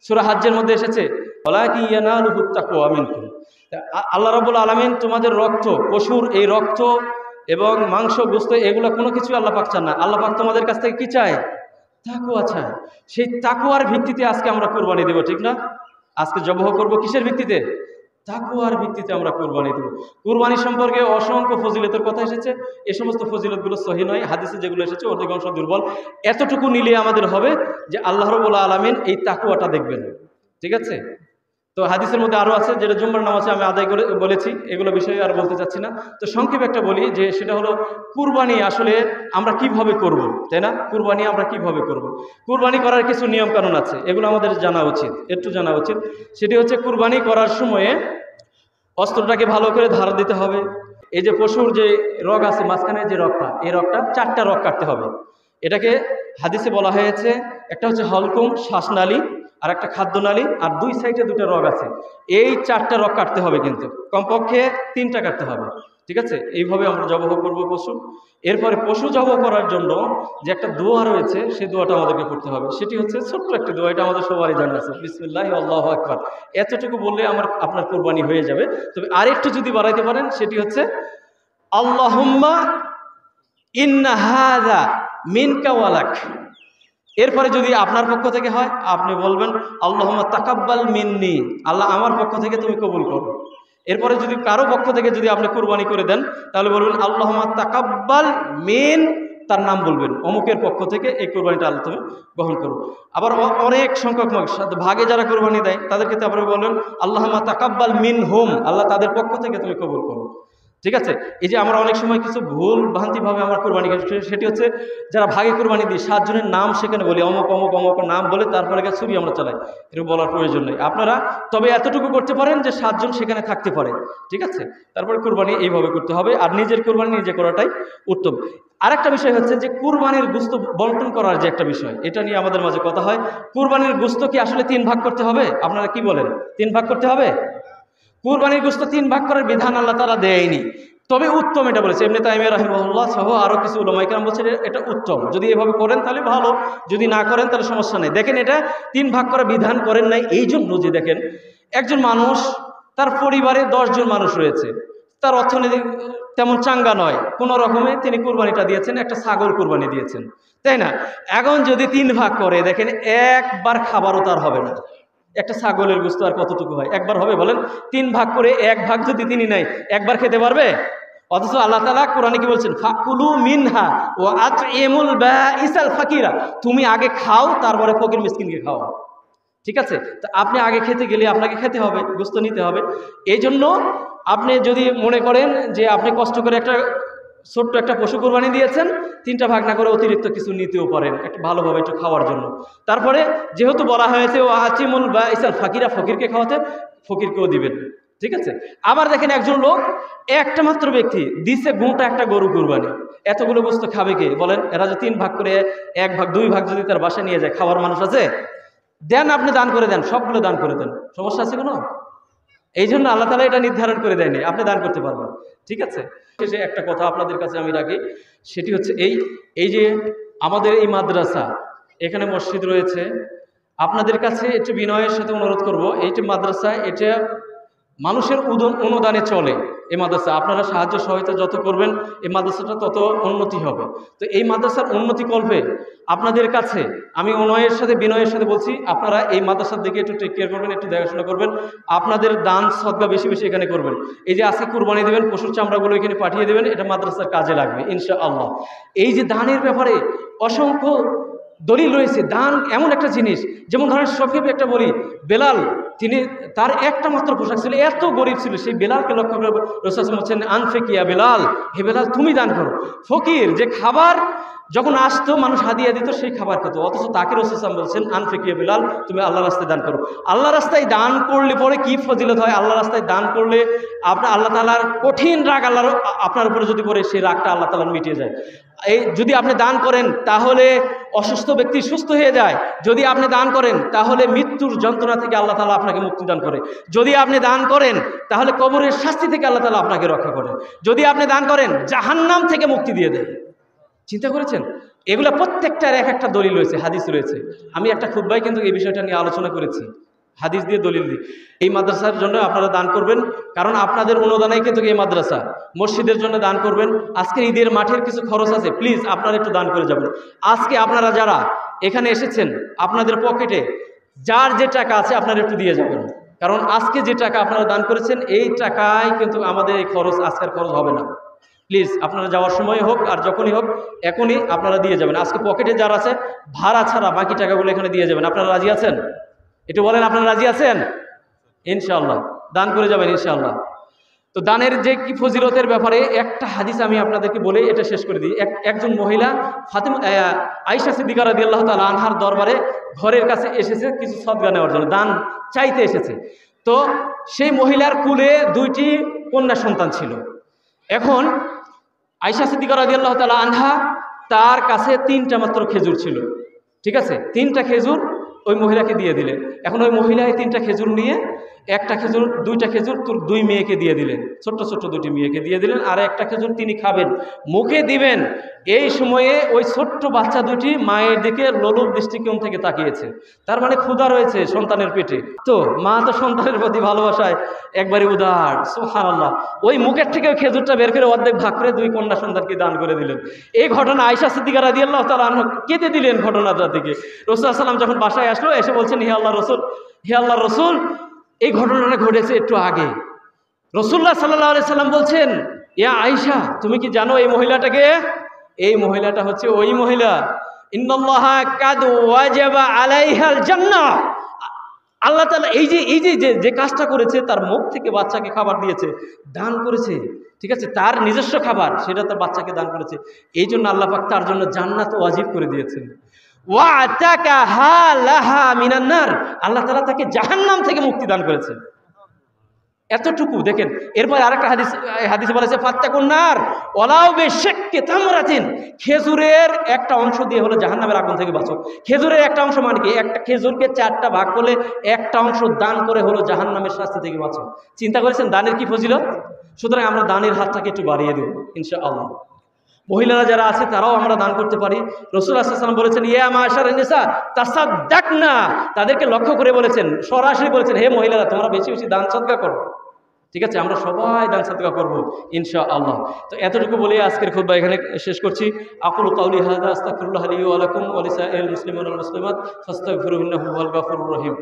সূরা হজ্জের মধ্যে এসেছে, ওয়ালাকি ইয়ানালুহুত তাকওয়া মিনকুম। আল্লাহ রাব্বুল আলামিন তোমাদের রক্ত, পশুর এই রক্ত এবং মাংস গোশত এগুলো কোনো কিছু আল্লাহ পাক চান না। আল্লাহ পাক তোমাদের কাছ থেকে কি চায়? তাকওয়া চায়। সেই তাকওয়ার ভিত্তিতে আজকে আমরা কুরবানি দেব, ঠিক না? আজকে জবাহ করব কিসের ভিত্তিতে? তাকওয়ার ভিত্তিতে আমরা কুরবানি দেব। কুরবানি সম্পর্কে অসংখ্য ফজিলতের কথা এসেছে। এই সমস্ত ফজিলতগুলো সহিহ নয়, হাদিসে যেগুলো এসেছে অধিকাংশ দুর্বল। এতটুকু নিলে আমাদের হবে যে আল্লাহ রাব্বুল আলামিন এই তাকওয়াটা দেখবেন, ঠিক আছে? তো হাদিসের মধ্যে আরও আছে, যেটা জুম্মার নামাজে আমি আদায় করে বলেছি, এগুলো বিষয়ে আর বলতে চাচ্ছি না। তো সংক্ষেপে একটা বলি যে সেটা হলো কুরবানি আসলে আমরা কিভাবে করব, তাই না? কুরবানি আমরা কিভাবে করব? কুরবানি করার কিছু নিয়ম কানুন আছে, এগুলো আমাদের জানা উচিত, একটু জানা উচিত। সেটি হচ্ছে কুরবানি করার সময়ে অস্ত্রটাকে ভালো করে ধার দিতে হবে। এই যে পশুর যে রগ আছে মাঝখানে যে রগটা, এই রগটা 4টা রগ কাটতে হবে। এটাকে হাদিসে বলা হয়েছে, একটা হচ্ছে হলকুম শ্বাসনালী, আর একটা খাদ্যনালী, আর 2 সাইডে 2টা রগ আছে। এই 4টা রগ কাটতে হবে, কিন্তু কমপক্ষে 3টা কাটতে হবে, ঠিক আছে? এইভাবে আমরা জবাহ করব পশু। এরপরে পশু জবাহ করার জন্য যে একটা দোয়া রয়েছে, সেই দোয়াটা আমাদেরকে করতে হবে। সেটি হচ্ছে ছোট্ট একটা দোয়া, এটা আমাদের সবারই জানা আছে, বিসমিল্লাহি আল্লাহু আকবার। এতটুকু বললে আপনার কুরবানি হয়ে যাবে। তবে আরেকটু যদি বাড়াইতে পারেন, সেটি হচ্ছে আল্লাহুম্মা ইন্না হাযা মিনকা ওয়া লাক। এরপরে যদি আপনার পক্ষ থেকে হয়, আপনি বলবেন আল্লাহুম্মা তাকাব্বাল মিন্নি, আল্লাহ আমার পক্ষ থেকে তুমি কবুল করো। এরপরে যদি কারো পক্ষ থেকে যদি আপনি কুরবানি করে দেন, তাহলে বলবেন আল্লাহুম্মা তাকাব্বাল মিন, তার নাম বলবেন, অমুকের পক্ষ থেকে এই কুরবানিটা আল্লাহ তুমি গ্রহণ করো। আবার অনেক সংখ্যক ভাগে যারা কুরবানি দেয় তাদের ক্ষেত্রে আপনি বলবেন আল্লাহুম্মা তাকাব্বাল মিনহুম, আল্লাহ তাদের পক্ষ থেকে তুমি কবুল করো, ঠিক আছে? এই যে আমরা অনেক সময় কিছু ভুল ভ্রান্তিভাবে আমরা কুরবানি করি, সেটি হচ্ছে যারা ভাগে কুরবানি দিই 7 জনের নাম সেখানে বলি, অমুক অমুক অমুক নাম বলে তারপরে ছুরি আমরা চালাই, এরকম বলার প্রয়োজন নেই। আপনারা তবে এতটুকু করতে পারেন যে 7 জন সেখানে থাকতে পারে, ঠিক আছে? তারপরে কুরবানি এইভাবে করতে হবে, আর নিজের কুরবানি নিজে করাটাই উত্তম। আরেকটা বিষয় হচ্ছে যে কুরবানির গোশত বন্টন করার যে একটা বিষয়, এটা নিয়ে আমাদের মাঝে কথা হয়। কুরবানির গোশত কি আসলে 3 ভাগ করতে হবে? আপনারা কি বলেন, 3 ভাগ করতে হবে? কুরবানির গোশত 3 ভাগ করার বিধান আল্লাহ তাআলা দেয়নি, তবে উত্তম এটা বলেছে ইবনে তাইমিয়া রাহিমাহুল্লাহ সহ আরও কিছু উলামায়ে কেরাম বলছেন এটা উত্তম। যদি এভাবে করেন তাহলে ভালো, যদি না করেন তাহলে সমস্যা নেই। দেখেন, এটা 3 ভাগ করার বিধান করেন নাই এই জন্য যে দেখেন, একজন মানুষ, তার পরিবারে 10 জন মানুষ রয়েছে, তার অর্থনীতি তেমন চাঙ্গা নয়, কোনো রকমে তিনি কুরবানিটা দিয়েছেন, একটা ছাগল কুরবানি দিয়েছেন, তাই না? এখন যদি 3 ভাগ করে, দেখেন একবার খাবারও তার হবে না। একটা ছাগলের গোশত আর কতটুকু হয়? একবার হবে বলেন? 3 ভাগ করে 1 ভাগ যদি তিনি নেয়, একবার খেতে পারবে? অথচ আল্লাহ তাআলা কোরআনে কি বলছেন? ফাকুলু মিনহা ওয়া আতইমুল বাঈসাল ফাকিরা, তুমি আগে খাও, তারপরে ফকির মিসকিনকে খাও, ঠিক আছে? তো আপনি আগে খেতে গেলে আপনাকে খেতে হবে, গোশত নিতে হবে। এই জন্য আপনি যদি মনে করেন যে আপনি কষ্ট করে একটা ছোট্ট একটা পশু কোরবানি দিয়েছেন, 3টা ভাগ না করে অতিরিক্ত কিছু নিতেও পারেন, একটু ভালোভাবে একটু খাওয়ার জন্য। তারপরে যেহেতু বলা হয়েছে ও আচিমুল বা ইসাল ফাকিরা, ফকিরকে খাওয়াতে, ফকিরকেও দিবেন, ঠিক আছে? আবার দেখেন, একজন লোক, একটা মাত্র ব্যক্তি দিছে গোটা একটা গরু কুরবানি, এতগুলো বস্তু খাবে কে বলেন? এরা যে 3 ভাগ করে 1 ভাগ 2 ভাগ যদি তার বাসায় নিয়ে যায়, খাওয়ার মানুষ আছে? দেন, আপনি দান করে দেন, সবগুলো দান করে দেন, সমস্যা আছে কোনো? এই জন্য আল্লাহ তাআলা এটা নির্ধারণ করে দেয়নি, আপনি দান করতে পারবেন, ঠিক আছে? শেষে একটা কথা আপনাদের কাছে আমি রাখি, সেটি হচ্ছে এই যে আমাদের এই মাদ্রাসা, এখানে মসজিদ রয়েছে, আপনাদের কাছে একটু বিনয়ের সাথে অনুরোধ করব, এইটা মাদ্রাসা, এটা মানুষের অনুদানে চলে। এই মাদ্রাসা আপনারা সাহায্য সহায়তা যত করবেন, এই মাদ্রাসাটা তত উন্নতি হবে। তো এই মাদ্রাসার উন্নতি কল্পে আপনাদের কাছে আমি অনুনয়ের সাথে বিনয়ের সাথে বলছি, আপনারা এই মাদ্রাসার দিকে একটু টেক কেয়ার করবেন, একটু দেখাশোনা করবেন, আপনাদের দান সদকা বেশি বেশি এখানে করবেন। এই যে আজকে কুরবানি দেবেন, পশুর চামড়াগুলো এখানে পাঠিয়ে দেবেন, এটা মাদ্রাসার কাজে লাগবে ইনশাআল্লাহ। এই যে দানের ব্যাপারে অসংখ্য দলিল রয়েছে। দান এমন একটা জিনিস, যেমন ধরেন সংক্ষেপে একটা বলি, বেলাল তিনি তার একটা মাত্র পোশাক ছিল, এত গরিব ছিল, সেই বেলালকে লক্ষ্য করে রাসূল বলছেন আনফিকিয়া বেলাল, হে বেলাল তুমি দান করো। ফকির যে খাবার যখন আসতো মানুষ হাদিয়া দিত সেই খাবার খেত, অথচ তাকে রাসূল বলছেন আনফিকিয়া বেলাল তুমি আল্লাহ রাস্তায় দান করো। আল্লাহ রাস্তায় দান করলে পরে কি ফজিলত হয়, আল্লাহ রাস্তায় দান করলে আপনার আল্লাহ তাআলার কঠিন রাগ আল্লাহর আপনার উপরে যদি পড়ে সেই রাগটা আল্লাহ তাআলা মিটিয়ে যায়। এই যদি আপনি দান করেন তাহলে অসুস্থ ব্যক্তি সুস্থ হয়ে যায়, যদি আপনি দান করেন তাহলে মৃত্যুর যন্ত্রণা থেকে আল্লাহ তাআলা আপনাকে মুক্তি দান করে, যদি আপনি দান করেন তাহলে কবরের শাস্তি থেকে আল্লাহ তাআলা আপনাকে রক্ষা করেন, যদি আপনি দান করেন জাহান্নাম থেকে মুক্তি দিয়ে দেয়। চিন্তা করেছেন? এগুলো প্রত্যেকটার এক একটা দলিল রয়েছে, হাদিস রয়েছে। আমি একটা খুতবায় কিন্তু এই বিষয়টা নিয়ে আলোচনা করেছি, হাদিস দিয়ে দলিল দিয়ে। এই মাদ্রাসার জন্য আপনারা দান করবেন, কারণ আপনাদের অনুদানেই কিন্তু এই মাদ্রাসা। মসজিদের জন্য দান করবেন। আজকে ঈদের মাঠের কিছু খরচ আছে, প্লিজ আপনারা একটু দান করে যাবেন। আজকে আপনারা যারা এখানে এসেছেন আপনাদের পকেটে যার যে টাকা আছে আপনারা একটু দিয়ে যাবেন, কারণ আজকে যে টাকা আপনারা দান করেছেন এই টাকায় কিন্তু আমাদের এই খরচ আজকের খরচ হবে না। প্লিজ আপনারা যাওয়ার সময় হোক আর যখনই হোক এখনই আপনারা দিয়ে যাবেন। আজকে পকেটে যার আছে ভাড়া ছাড়া বাকি টাকাগুলো এখানে দিয়ে যাবেন। আপনারা রাজি আছেন? একটু বলেন আপনারা রাজি আছেন? ইনশাআল্লাহ দান করে যাবেন ইনশাআল্লাহ। তো দানের যে কি ফজিলতের ব্যাপারে একটা হাদিস আমি আপনাদেরকে বলে এটা শেষ করে দিই। একজন মহিলা আয়েশা সিদ্দিকা রাদিয়াল্লাহু তাআলা আনহার দরবারে ঘরের কাছে এসেছে কিছু সদকা নেওয়ার জন্য, দান চাইতে এসেছে। তো সেই মহিলার কুলে 2টি কন্যা সন্তান ছিল। এখন আয়েশা সিদ্দিকা রাদিয়াল্লাহু তাআলা আনহা তার কাছে 3টা মাত্র খেজুর ছিল, ঠিক আছে? 3টা খেজুর ওই মহিলাকে দিয়ে দিলেন। এখন ওই মহিলা এই 3টা খেজুর নিয়ে একটা খেজুর 2টা খেজুর তোর 2 মেয়েকে দিয়ে দিলেন, ছোট্ট ছোট্ট 2টি মেয়েকে দিয়ে দিলেন, আর একটা খেজুর তিনি খাবেন, মুখে দিবেন। এই সময়ে ওই ছোট্ট বাচ্চা 2টি মায়ের দিকে লোলুপ দৃষ্টিকোণ থেকে তাকিয়েছে, তার মানে ক্ষুধা রয়েছে সন্তানের পেটে। তো মা তো সন্তানের প্রতি ভালোবাসায় একবারে উদার, সুবহানাল্লাহ। ওই মুখের থেকে ওই খেজুরটা বের করে অর্ধেক ভাগ করে 2 কন্যা সন্তানকে দান করে দিলেন। এই ঘটনা আয়েশা সিদ্দিকা রাদিয়াল্লাহু তাআলা আনহা কেঁদে দিলেন ঘটনাটা থেকে। রাসূল সাল্লাল্লাহু আলাইহি ওয়াসাল্লাম যখন বাসায় আসলো এসে বলছেন, হে আল্লাহর রাসূল, হে আল্লাহর রাসূল, এই ঘটনাটা ঘটেছে একটু আগে। রাসূলুল্লাহ সাল্লাল্লাহু আলাইহি সাল্লাম বলছেন, ইয়া আয়েশা তুমি কি জানো এই মহিলাটাকে? এই মহিলাটা হচ্ছে ওই মহিলা, ইন্নাল্লাহা কাদ ওয়াজাবা আলাইহাল জান্নাহ। আল্লাহ তাআলা এই যে কাজটা করেছে, তার মুখ থেকে বাচ্চাকে খাবার দিয়েছে, দান করেছে, ঠিক আছে? তার নিজস্ব খাবার সেটা তার বাচ্চাকে দান করেছে, এই জন্য আল্লাহ পাক তার জন্য জান্নাত ওয়াজিব করে দিয়েছেন। ওয়াতাকাহা লাহা মিনান নার, আল্লাহ তাআলা তাকে জাহান্নাম থেকে মুক্তি দান করেছেন। এতটুকু দেখেন। এরপর আরেকটা হাদিসে বলেছে ফাত্তাকুন নার ওয়ালাউ বিশিক্কি তামরাতিন, খেজুরের একটা অংশ দিয়ে হলো জাহান্নামের আগুন থেকে বাঁচো। খেজুরের একটা অংশ মানে কি? একটা খেজুরকে 4টা ভাগ করলে একটা অংশ দান করে হলো জাহান্নামের শাস্তি থেকে বাঁচো। চিন্তা করেছেন দানের কি ফজিলত? সুতরাং আমরা দানের হাতটাকে একটু বাড়িয়ে দেব ইনশাআল্লাহ। মহিলারা যারা আছে তারাও আমরা দান করতে পারি। রাসূল সাল্লাল্লাহু আলাইহি ওয়াসাল্লাম বলেছেন, ইয়া মাশারান নিসা তাসাদ্দাকনা, তাদেরকে লক্ষ্য করে বলেছেন, সরাসরি বলেছেন, হে মহিলারা তোমরা বেশি বেশি দান সদকা করো। ঠিক আছে, আমরা সবাই দান সদকা করবো ইনশাআল্লাহ। তো এতটুকু বলে আজকের খুতবা এখানে শেষ করছি। আকুলু কাউলি হাযা আস্তাগফিরুল্লাহ লি ওয়া লাকুম ওয়া লিসাইরিল মুসলিমিনা ওয়াল মুসলিমাত ফাস্তাগফিরুহু ইন্নাহু হুয়াল গাফুরুর রহিম।